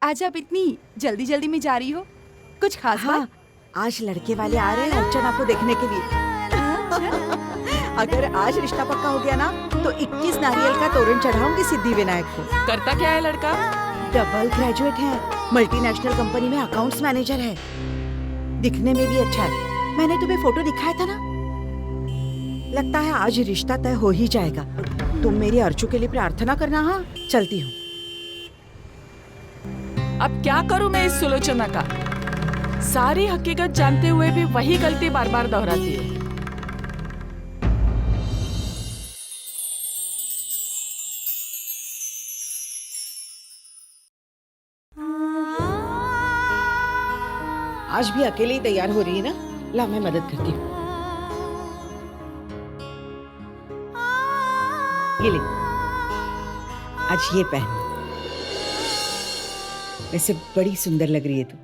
आज आप इतनी जल्दी जल्दी में जा रही हो, कुछ खास हाँ, आज लड़के वाले आ रहे हैं अर्चना को देखने के लिए। अगर आज रिश्ता पक्का हो गया ना तो 21 नारियल का तोरण चढ़ाऊंगी सिद्धि विनायक को। करता क्या है लड़का? डबल ग्रेजुएट है, मल्टीनेशनल कंपनी में अकाउंट्स मैनेजर है, दिखने में भी अच्छा है। मैंने तुम्हें फोटो दिखाया था ना। लगता है आज रिश्ता तय हो ही जाएगा। तुम मेरी अर्चू के लिए प्रार्थना करना। हाँ, चलती हूँ। अब क्या करूं मैं इस सुलोचना का? सारी हकीकत जानते हुए भी वही गलती बार बार दोहराती है। आज भी अकेले ही तैयार हो रही है ना। ला, मैं मदद करती हूँ। ये ले, आज ये पहन। वैसे बड़ी सुंदर लग रही है तू।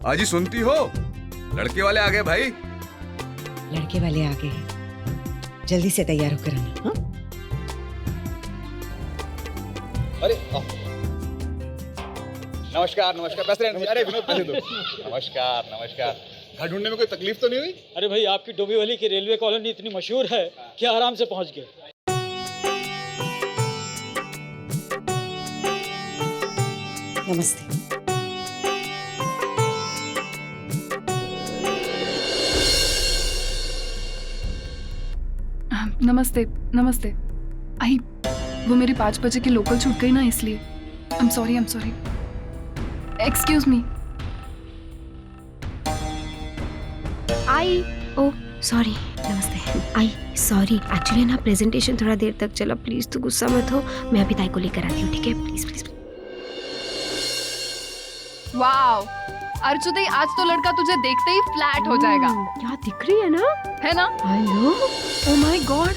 आजी सुनती हो, लड़के वाले आ गए भाई। लड़के वाले आ गए हैं, जल्दी से तैयार होकर आना। हाँ? अरे नमस्कार नमस्कार। पैसे अरे विनोद, पैसे दो। नमस्कार नमस्कार। घर ढूंढने में कोई तकलीफ तो नहीं हुई? अरे भाई, आपकी डोंबिवली की रेलवे कॉलोनी इतनी मशहूर है कि आराम से पहुंच गए। नमस्ते। नमस्ते नमस्ते। आई, वो मेरी 5 बजे की लोकल छूट गई ना, इसलिए I am sorry. Excuse me. I, oh sorry, नमस्ते। आई सॉरी, एक्चुअली ना प्रेजेंटेशन थोड़ा देर तक चला। प्लीज तू गुस्सा मत हो, मैं अभी ताई को लेकर आती हूँ, ठीक है? Please please. वाओ अर्चुदई, आज तो लड़का तुझे देखते ही फ्लैट हो जाएगा। क्या दिख रही है ना, है ना? I know. Oh my God,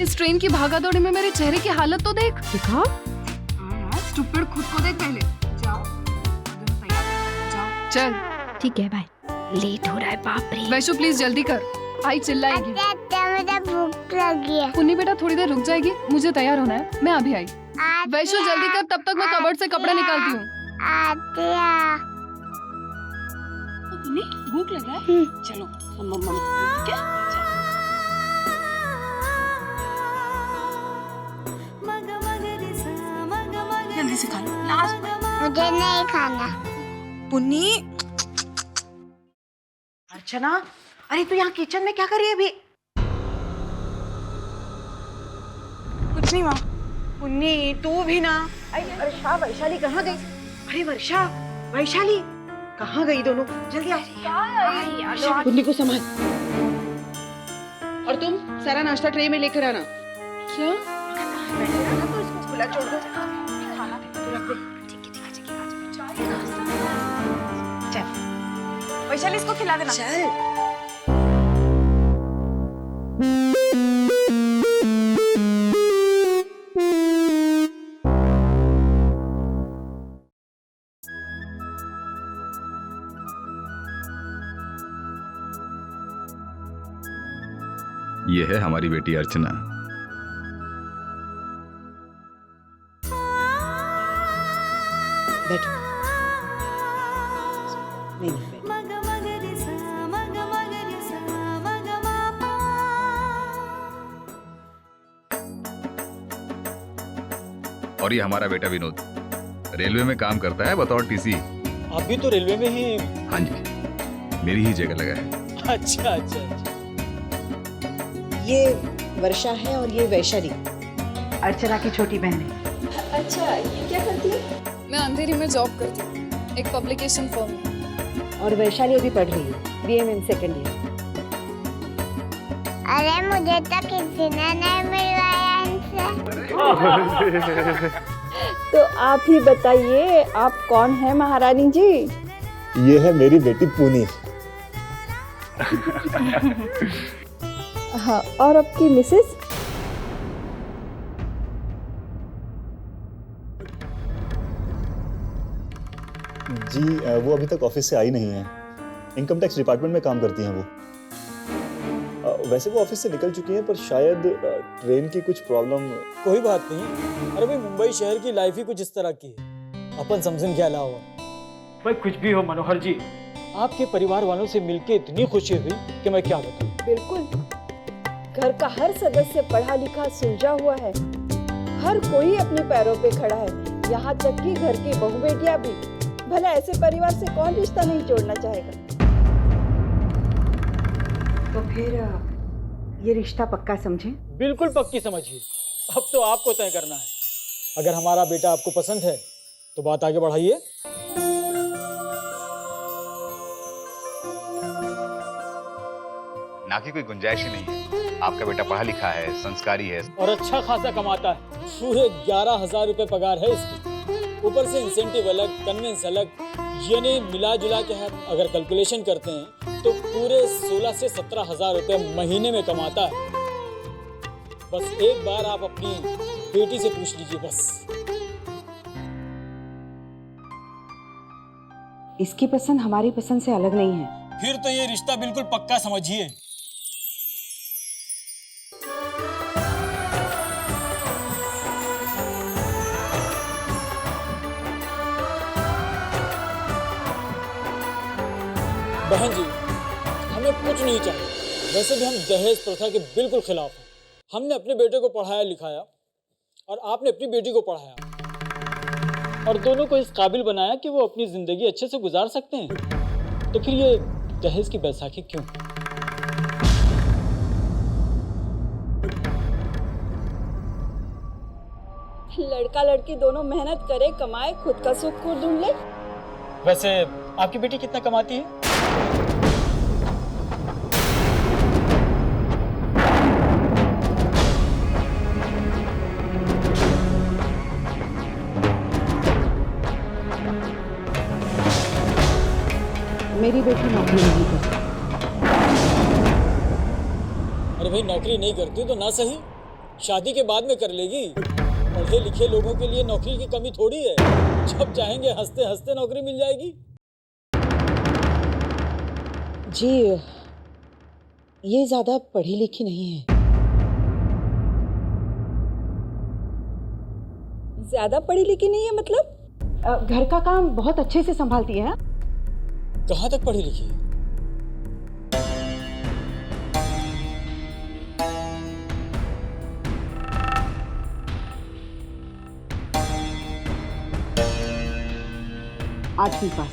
इस ट्रेन की भागादौड़ी में मेरे चेहरे की हालत तो देख। दिखा? स्टूपिड, खुद को देख पहले। जाओ चल। ठीक है, बाय। लेट हो रहा है, बाप रे। वैशु प्लीज जल्दी कर, आई चिल्लाएगी। मुझे भूख लगी है। पुन्नी बेटा थोड़ी देर रुक जाएगी, मुझे तैयार होना है, मैं अभी आई। वैशु जल्दी कर, तब तक मैं कबर्ड से कपड़े निकालती हूँ। भूख लगा है? चलो मम्मा, ठीक है? जल्दी से खा लो, लास्ट में। मुझे नहीं खाना। पुन्नी, अर्चना, अरे तू यहाँ किचन में क्या कर रही है अभी? कुछ नहीं माँ। पुन्नी, तू भी ना। अरे वर्षा, वैशाली कहाँ गई? अरे वर्षा, वैशाली कहाँ गई दोनों? जल्दी आ। पुन्नी को संभाल। और तुम सारा नाश्ता ट्रे में लेकर आना। क्या? तो इसको खुला छोड़ दो। खाना तो रख दे। चल वैशाली, इसको खिला देना। चल। ये है हमारी बेटी अर्चना। बैठो। नहीं, बैठो। और ये हमारा बेटा विनोद, रेलवे में काम करता है बतौर टीसी। आप भी तो रेलवे में ही? हाँ जी, मेरी ही जगह लगा है। अच्छा अच्छा अच्छा। ये वर्षा है और ये वैशाली, अर्चना की छोटी बहन है। अच्छा, ये क्या करती है? मैं अंधेरी में जॉब करती हूँ, एक पब्लिकेशन फर्म में। और वैशाली अभी पढ़ रही है, BA सेकंड ईयर। अरे मुझे तो किसी ने नहीं मिलवाया इनसे। तो आप ही बताइए, आप कौन है महारानी जी? ये है मेरी बेटी पुनी। हाँ, और आपकी मिसेस? जी वो अभी तक ऑफिस से आई नहीं है। इनकम टैक्स डिपार्टमेंट में काम करती हैं वो। वैसे वो ऑफिस से निकल चुकी हैं, पर शायद ट्रेन की कुछ प्रॉब्लम। कोई बात नहीं। अरे भाई, मुंबई शहर की लाइफ ही कुछ इस तरह की है। अपन समझन के अलावा भाई कुछ भी हो मनोहर जी, आपके परिवार वालों से मिलके इतनी खुशी हुई कि मैं क्या बताऊं। बिल्कुल, घर का हर सदस्य पढ़ा लिखा सुलझा हुआ है, हर कोई अपने पैरों पे खड़ा है, यहाँ तक कि घर की बहू बेटियां भी। भला ऐसे परिवार से कौन रिश्ता नहीं जोड़ना चाहेगा। तो फिर ये रिश्ता पक्का समझे? बिल्कुल पक्की समझिए, अब तो आपको तय करना है। अगर हमारा बेटा आपको पसंद है तो बात आगे बढ़ाइए। ना की कोई गुंजाइश ही नहीं है। आपका बेटा पढ़ा लिखा है, संस्कारी है और अच्छा खासा कमाता है। पूरे 11,000 रुपए पगार है इसकी, ऊपर से इंसेंटिव अलग, कन्वेंस अलग, यानी मिला जुला के हम अगर कैलकुलेशन करते हैं तो पूरे 16 से 17,000 रुपए महीने में कमाता है। बस एक बार आप अपनी बेटी से पूछ लीजिए बस। इसकी पसंद हमारी पसंद से अलग नहीं है। फिर तो ये रिश्ता बिल्कुल पक्का समझिए। बहन जी, हमें कुछ नहीं चाहिए। वैसे भी हम दहेज प्रथा के बिल्कुल खिलाफ हैं। हमने अपने बेटे को पढ़ाया लिखाया और आपने अपनी बेटी को पढ़ाया और दोनों को इस काबिल बनाया कि वो अपनी जिंदगी अच्छे से गुजार सकते हैं। तो फिर ये दहेज की बैसाखी क्यों? लड़का लड़की दोनों मेहनत करे, कमाए, खुद का सुख खुद ढूंढ ले। वैसे आपकी बेटी कितना कमाती है? मेरी बेटी नौकरी नहीं करती। अरे भाई, नौकरी नहीं करती तो ना सही, शादी के बाद में कर लेगी। पढ़े लिखे लोगों के लिए नौकरी की कमी थोड़ी है, जब चाहेंगे हंसते हंसते नौकरी मिल जाएगी। जी, ये ज्यादा पढ़ी लिखी नहीं है। ज्यादा पढ़ी लिखी नहीं है मतलब? घर का काम बहुत अच्छे से संभालती है। कहाँ तक पढ़ी लिखी है? आठवीं पास।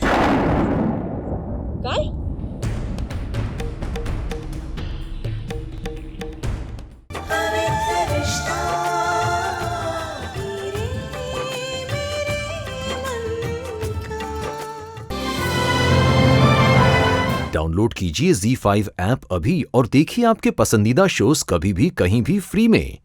काय? डाउनलोड कीजिए ZEE5 ऐप अभी और देखिए आपके पसंदीदा शोज कभी भी कहीं भी फ्री में।